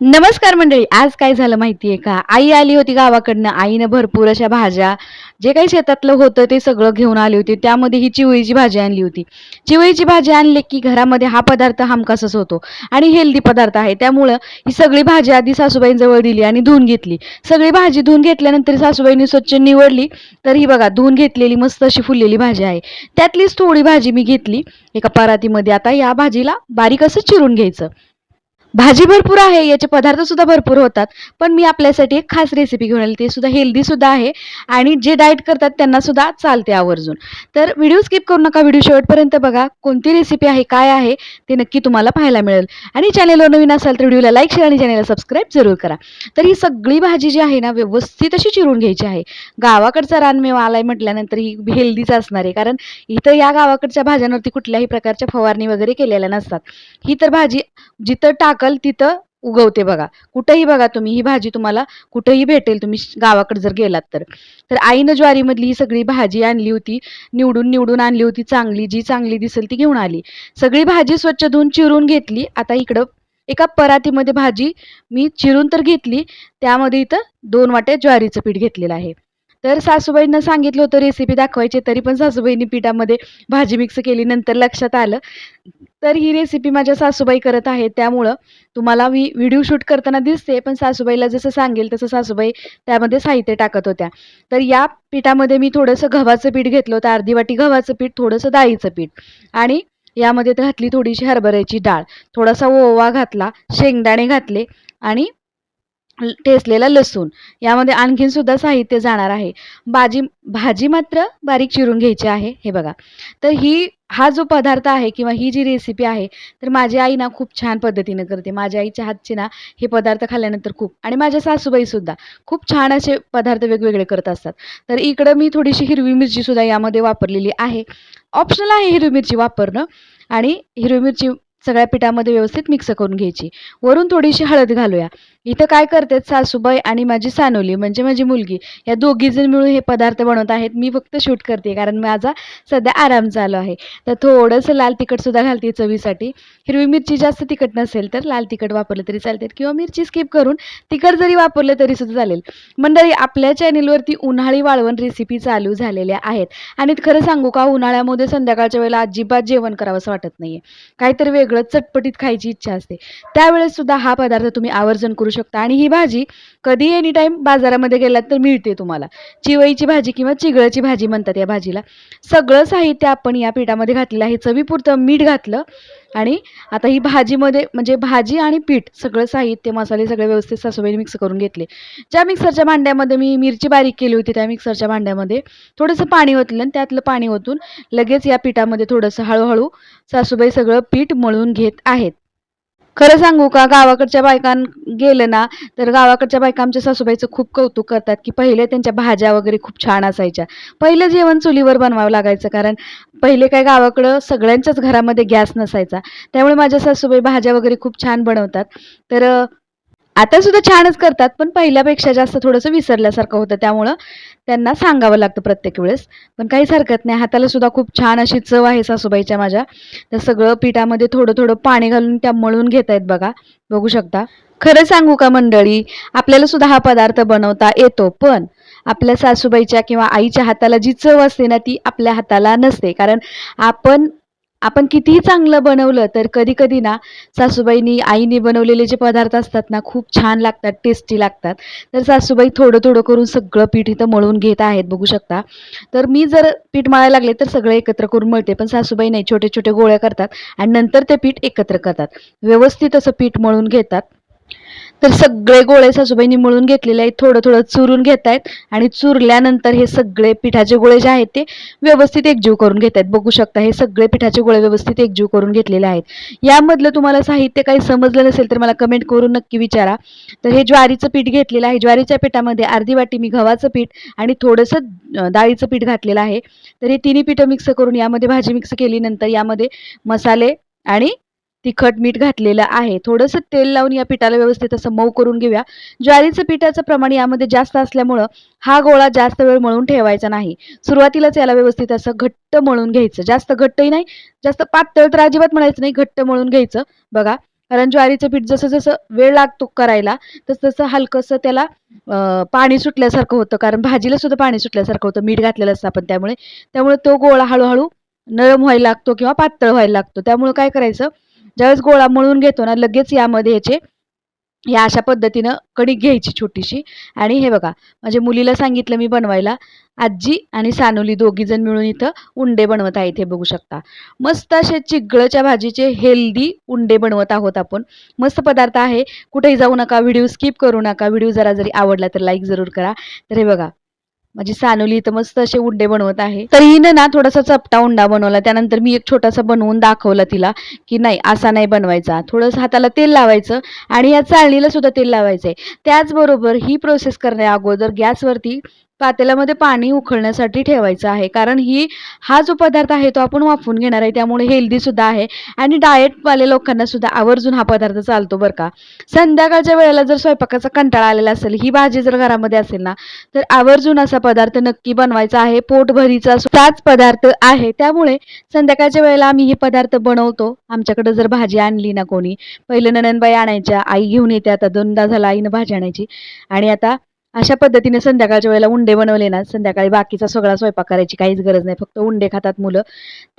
नमस्कार मंडळी. आज काय झालं माहितीये का? आई आली होती गावाकडनं. आईनं भरपूर अशा भाज्या, जे काही शेतातलं होतं ते सगळं घेऊन आली होती. त्यामध्ये ही चिवळीची भाजी आणली होती. चिवळीची भाजी आणली की घरामध्ये हा पदार्थ हमखासच होतो आणि हेल्दी पदार्थ आहे. त्यामुळं ही सगळी भाजी आधी सासूबाईंजवळ दिली आणि धुवून घेतली. सगळी भाजी धुवून घेतल्यानंतर सासूबाईंनी स्वच्छ निवडली. तर ही बघा धुवून घेतलेली मस्त अशी फुललेली भाजी आहे. त्यातलीच थोडी भाजी मी घेतली एका परातीमध्ये. आता या भाजीला बारीक असं चिरून घ्यायचं. भाजी भरपूर आहे, याचे पदार्थ सुद्धा भरपूर होतात. पण मी आपल्यासाठी एक खास रेसिपी घेऊन आली. ते सुद्धा हेल्दी सुद्धा आहे आणि जे डाएट करतात त्यांना सुद्धा चालते आवर्जून. तर व्हिडिओ स्किप करू नका, व्हिडिओ शेवटपर्यंत बघा. कोणती रेसिपी आहे, काय आहे ते नक्की तुम्हाला पाहायला मिळेल. आणि चॅनलवर नवीन असाल तर व्हिडिओला लाईक, शेअर आणि चॅनलला सबस्क्राईब जरूर करा. तर ही सगळी भाजी जी आहे ना व्यवस्थित अशी चिरून घ्यायची आहे. गावाकडचा रानमेवा आलाय म्हटल्यानंतर ही हेल्दीच असणार आहे. कारण इथं या गावाकडच्या भाज्यांवरती कुठल्याही प्रकारच्या फवारणी वगैरे केलेल्या नसतात. ही तर भाजी जिथं टाकल तिथं उगवते बघा. कुठेही बघा तुम्ही ही भाजी तुम्हाला कुठेही भेटेल तुम्ही गावाकडे जर गेलात तर. तर आईनं ज्वारीमधली ही सगळी भाजी आणली होती. निवडून आणली होती चांगली. जी चांगली दिसेल ती घेऊन आली. सगळी भाजी स्वच्छ धुवून चिरून घेतली. आता इकडं एका परातीमध्ये भाजी मी चिरून तर घेतली. त्यामध्ये इथं 2 वाट्या ज्वारीचं पीठ घेतलेलं आहे. तर सासूबाईंना सांगितलं होतं रेसिपी दाखवायची, तरी पण सासूबाईंनी पिठामध्ये भाजी मिक्स केली. नंतर लक्षात आलं. तर ही रेसिपी माझ्या सासूबाई करत आहेत. त्यामुळं तुम्हाला मी व्हिडिओ शूट करताना दिसते, पण सासूबाईला जसं सांगेल तसं सासूबाई त्यामध्ये साहित्य टाकत होत्या. तर या पिठामध्ये मी थोडंसं गव्हाचं पीठ घेतलं होतं, अर्धी वाटी गव्हाचं पीठ, थोडंसं डाळीचं पीठ आणि यामध्ये घातली थोडीशी हरभऱ्याची डाळ, थोडासा ओवा घातला, शेंगदाणे घातले आणि ठेचलेला लसूण. यामध्ये आणखीन सुद्धा साहित्य जाणार आहे. भाजी मात्र बारीक चिरून घ्यायची आहे. हे बघा. तर हा जो पदार्थ आहे किंवा ही जी रेसिपी आहे, तर माझी आई ना खूप छान पद्धतीने करते. माझ्या आईच्या हातचे ना हे पदार्थ खाल्ल्यानंतर खूप आणि माझ्या सासूबाई सुद्धा खूप छान असे पदार्थ वेगवेगळे करत असतात. तर इकडं मी थोडीशी हिरवी मिरची सुद्धा यामध्ये वापरलेली आहे. ऑप्शनल आहे हिरवी मिरची वापरणं आणि हिरवी मिरची सगळ्या पिठामध्ये व्यवस्थित मिक्स करून घ्यायची. वरून थोडीशी हळद घालूया. इथं काय करतात सासूबाई आणि माझी सानोली म्हणजे माझी मुलगी, या दोघीजण मिळून हे पदार्थ बनवत आहेत. मी फक्त शूट करते कारण माझा सध्या आराम चालू आहे. तर थोडंसं लाल तिखट सुद्धा घालते चवीसाठी. हिरवी मिरची जास्त तिखट नसेल तर लाल तिखट वापरलं तरी चालते किंवा मिरची स्किप करून तिखट जरी वापरलं तरी सुद्धा चालेल. मंडळी, आपल्या चॅनेलवरती उन्हाळी वाळवण रेसिपी चालू झालेल्या आहेत आणि खरं सांगू का, उन्हाळ्यामध्ये संध्याकाळच्या वेळेला अजिबात जेवण करावंसं वाटत नाहीये. काहीतरी वेगळं चटपटीत खायची इच्छा असते. त्यावेळेस सुद्धा हा पदार्थ तुम्ही आवर्जून करू शकता आणि ही भाजी कधी एनी टाईम बाजारामध्ये गेलात तर मिळते तुम्हाला. चिवईची भाजी किंवा चिगळची भाजी म्हणतात या भाजीला. सगळं साहित्य आपण या पिठामध्ये घातलेलं आहे. चवीपुरतं मीठ घातलं आणि आता ही भाजीमध्ये म्हणजे भाजी आणि पीठ सगळं साहित्य मसाले सगळे व्यवस्थित सासूबाईने मिक्स करून घेतले. ज्या मिक्सरच्या भांड्यामध्ये मी मिरची बारीक केली होती त्या मिक्सरच्या भांड्यामध्ये थोडंसं पाणी ओतलं आणि त्यातलं पाणी ओतून लगेच या पिठामध्ये थोडंसं हळूहळू सासूबाई सगळं पीठ मळून घेत आहेत. खरं सांगू का, गावाकडच्या गेलं ना, तर गावाकडच्या बायका आमच्या सासूबाईचं खूप कौतुक करतात, की पहिले त्यांच्या भाज्या वगैरे खूप छान असायच्या. पहिलं जेवण चुलीवर बनवावं लागायचं कारण पहिले काय गावाकडं सगळ्यांच्याच घरामध्ये गॅस नसायचा. त्यामुळे माझ्या सासूबाई भाज्या वगैरे खूप छान बनवतात. तर आता सुद्धा छानच करतात, पण पहिल्यापेक्षा जास्त थोडंसं विसरल्यासारखं होतं. त्यामुळं त्यांना सांगावं लागतं प्रत्येक वेळेस. पण काहीच हरकत नाही. हाताला सुद्धा खूप छान अशी चव आहे सासूबाईच्या माझ्या. तर सगळं पिठामध्ये थोडं-थोडं पाणी घालून त्या मळून घेतायत बघा. बघू शकता. खरं सांगू का मंडळी, आपल्याला सुद्धा हा पदार्थ बनवता येतो. पण आपल्या सासूबाईच्या किंवा आईच्या हाताला जी चव असते ना, ती आपल्या हाताला नसते. कारण आपण आपण कितीही चांगलं बनवलं तर कधी-कधी ना सासूबाईंनी, आईनी बनवलेले जे पदार्थ असतात ना, खूप छान लागतात, टेस्टी लागतात. तर सासूबाई थोडं-थोडं करून सगळं पीठ इथं मळून घेत आहेत, बघू शकता. तर मी जर पीठ मळायला लागले तर सगळं एकत्र करून मळते, पण सासूबाई नाही, छोटे-छोटे गोळ्या करतात आणि नंतर ते पीठ एकत्र करतात. व्यवस्थित असं पीठ मळून घेतात. तर सगळे गोळे सासूबाईंनी मळून घेतलेले आहेत. थोडं-थोडं चुरून घेतायत आणि चुरल्यानंतर हे सगळे पिठाचे गोळे जे आहेत ते व्यवस्थित एकजीव करून घेतायत. बघू शकता हे सगळे पिठाचे गोळे व्यवस्थित एकजीव करून घेतलेले आहेत. यामधलं तुम्हाला साहित्य काही समजलं नसेल तर मला कमेंट करून नक्की विचारा. तर हे ज्वारीचं पीठ घेतलेलं आहे. ज्वारीच्या पिठामध्ये अर्धी वाटी मी गव्हाचं पीठ आणि थोडंसं डाळीचं पीठ घातलेलं आहे. तर हे तिन्ही पिठं मिक्स करून यामध्ये भाजी मिक्स केली. नंतर यामध्ये मसाले आणि तिखट, मीठ घातलेलं आहे. थोडंसं तेल लावून या पिठाला व्यवस्थित असं मऊ करून घेऊया. ज्वारीचं पिठाचं प्रमाण यामध्ये जास्त असल्यामुळं हा गोळा जास्त वेळ मळून ठेवायचा नाही. सुरुवातीलाच याला व्यवस्थित असं घट्ट मळून घ्यायचं. जास्त घट्टही नाही, जास्त पातळ तर अजिबात मळायचं नाही, घट्ट मळून घ्यायचं. बघा, कारण ज्वारीचं पीठ जसं जसं वेळ लागतो करायला तसं तसं हलकंसं त्याला पाणी सुटल्यासारखं होतं, कारण भाजीला सुद्धा पाणी सुटल्यासारखं होतं मीठ घातलेलं असतं आपण त्यामुळे. त्यामुळे तो गोळा हळूहळू नरम व्हायला लागतो किंवा पातळ व्हायला लागतो. त्यामुळे काय करायचं, ज्यावेळेस गोळा मळून घेतो ना लगेच यामध्ये ह्याचे या अशा पद्धतीनं कणिक घ्यायची छोटीशी. आणि हे बघा, माझ्या मुलीला सांगितलं मी बनवायला. आजी आणि सानुली दोघीजण मिळून इथं उंडे बनवत आहेत, हे बघू शकता. मस्त असे चिगळच्या भाजीचे हेल्दी उंडे बनवत आहोत आपण. मस्त पदार्थ आहे. कुठेही जाऊ नका, व्हिडिओ स्किप करू नका. व्हिडिओ जरी आवडला तर लाईक जरूर करा. तर हे बघा, माझी सानुली इथं मस्त असे उंडे बनवत आहे. तर हिनं ना थोडासा चपटा उंडा बनवला. त्यानंतर मी एक छोटासा बनवून दाखवला तिला, की नाही असा नाही बनवायचा. थोडंसं हाताला तेल लावायचं आणि या चाळणीला सुद्धा तेल लावायचंय. त्याचबरोबर ही प्रोसेस करण्या अगोदर गॅसवरती पातेल्यामध्ये पाणी उकळण्यासाठी ठेवायचं आहे. कारण हा जो पदार्थ आहे तो आपण वाफवून घेणार आहे. त्यामुळे हेल्दी सुद्धा आहे आणि डाएटवाले लोकांना सुद्धा आवर्जून हा पदार्थ चालतो बरं का. संध्याकाळच्या वेळेला जर स्वयंपाकाचा कंटाळा आलेला असेल, ही भाजी जर घरामध्ये असेल ना, तर आवर्जून असा पदार्थ नक्की बनवायचा आहे. पोटभरीचा असाच पदार्थ आहे. त्यामुळे संध्याकाळच्या वेळेला आम्ही हे पदार्थ बनवतो. आमच्याकडे जर भाजी आणली ना कोणी, पहिले नणंदबाई आणायच्या, आई घेऊन येते. आता 2दा झाला आईनं भाजी आणायची. आणि आता अशा पद्धतीने संध्याकाळच्या वेळेला उंडे बनवले ना, संध्याकाळी बाकीचा सगळा स्वयंपाक करायची काहीच गरज नाही. फक्त उंडे खातात मुलं.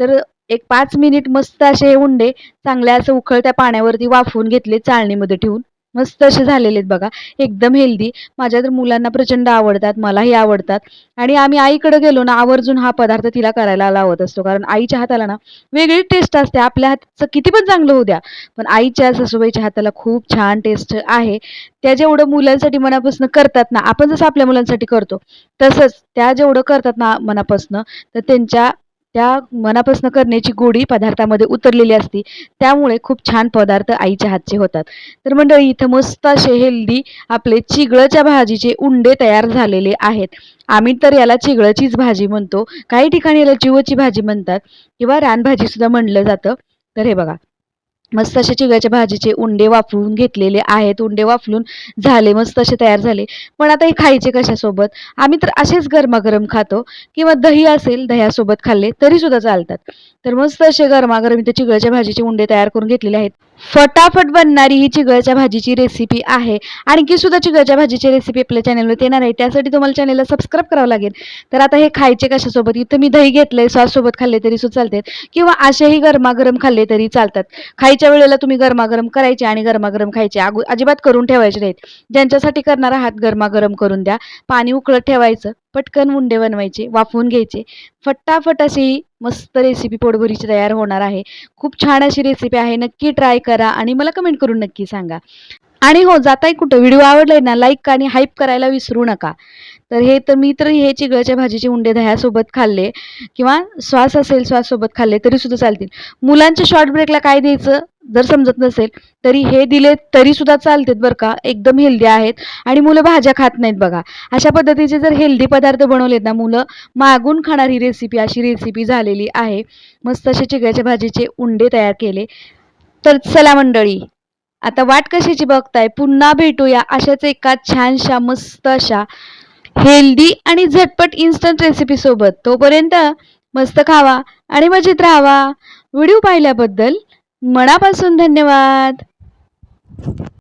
तर एक 5 मिनिट मस्त असे हे उंडे चांगल्या असं उकळत्या पाण्यावरती वाफवून घेतले चाळणीमध्ये ठेवून. मस्त असे झालेले आहेत बघा. एकदम हेल्दी. माझ्या तर मुलांना प्रचंड आवडतात, मलाही आवडतात. आणि आम्ही आईकडे गेलो ना, आवर्जून हा पदार्थ तिला करायला लावत असतो. कारण आईच्या हाताला ना वेगळी टेस्ट असते. आपल्या हातचं किती पण चांगलं होऊ द्या, पण आईच्या सासूबाईच्या हाताला खूप छान टेस्ट आहे. त्या जेवढं मुलांसाठी मनापासून करतात ना, आपण जसं आपल्या मुलांसाठी करतो, तसंच त्या जेवढं करतात ना मनापासून, तर त्यांच्या त्या मनापासून करण्याची गोडी पदार्थामध्ये उतरलेली असते. त्यामुळे खूप छान पदार्थ आईच्या हातचे होतात. तर मंडळी, इथं मस्त असे हेल्दी आपले चिगळच्या भाजीचे उंडे तयार झालेले आहेत. आम्ही तर याला चिगळचीच भाजी म्हणतो. काही ठिकाणी याला चिवची भाजी म्हणतात किंवा रानभाजी सुद्धा म्हणलं जातं. तर हे बघा, मस्त असे चिगळ्याच्या भाजीचे उंडे वाफवून घेतलेले आहेत. उंडे वाफलून झाले, मस्त असे तयार झाले. पण आता हे खायचे कशासोबत? आम्ही तर असेच गरमागरम खातो किंवा दही असेल, दह्यासोबत खाल्ले तरी सुद्धा चालतात. तर मस्त असे गरमागरम इथे चिगळ्याच्या भाजीचे उंडे तयार करून घेतलेले आहेत. फटाफट बनणारी ही चिगळच्या भाजीची रेसिपी आहे. आणखी सुद्धा चिगळच्या भाजीची रेसिपी आपल्या चॅनलवर येणार आहे. त्यासाठी तुम्हाला चॅनलला सबस्क्राईब करावं लागेल. तर आता हे खायचे कशासोबत? इथं मी दही घेतलंय, सॉससोबत खाल्ले तरी सुद्धा चालते किंवा असेही गरमागरम खाल्ले तरी चालतात. खायच्या वेळेला तुम्ही गरमागरम करायचे आणि गरमागरम खायचे. अजिबात करून ठेवायचे नाहीत. ज्यांच्यासाठी करणार आहात गरमागरम करून द्या. पाणी उकळत ठेवायचं, पटकन उंडे बनवायचे, वाफवून घ्यायचे. फटाफट अशी ही मस्त रेसिपी पोटभरीची तयार होणार आहे. खूप छान अशी रेसिपी आहे. नक्की ट्राय करा आणि मला कमेंट करून नक्की सांगा. आणि हो, जाताय कुठं? व्हिडिओ आवडलाय ना, लाईक आणि हाईप करायला विसरू नका. तर मी तर हे चिगळच्या भाजीचे उंडे दह्यासोबत खाल्ले किंवा सॉस असेल सॉससोबत खाल्ले तरी सुद्धा चालतील. मुलांच्या शॉर्ट ब्रेकला काय द्यायचं जर समजत नसेल तरी हे दिले तरी सुद्धा चालतात बरं का. एकदम हेल्दी आहेत आणि मुलं भाज्या खात नाहीत बघा. अशा पद्धतीचे जर हेल्दी पदार्थ बनवलेत ना, मुलं मागून खाणार ही रेसिपी अशी रेसिपी झालेली आहे. मस्त असे चिगळ्याच्या भाजीचे उंडे तयार केले. तर चला मंडळी, आता वाट कशाची बघताय? पुन्हा भेटूया अशाच एका छानशा मस्त अशा हेल्दी आणि झटपट इन्स्टंट रेसिपी सोबत. तोपर्यंत मस्त खावा आणि मजेत राहावा. व्हिडिओ पाहिल्याबद्दल मनापासून धन्यवाद.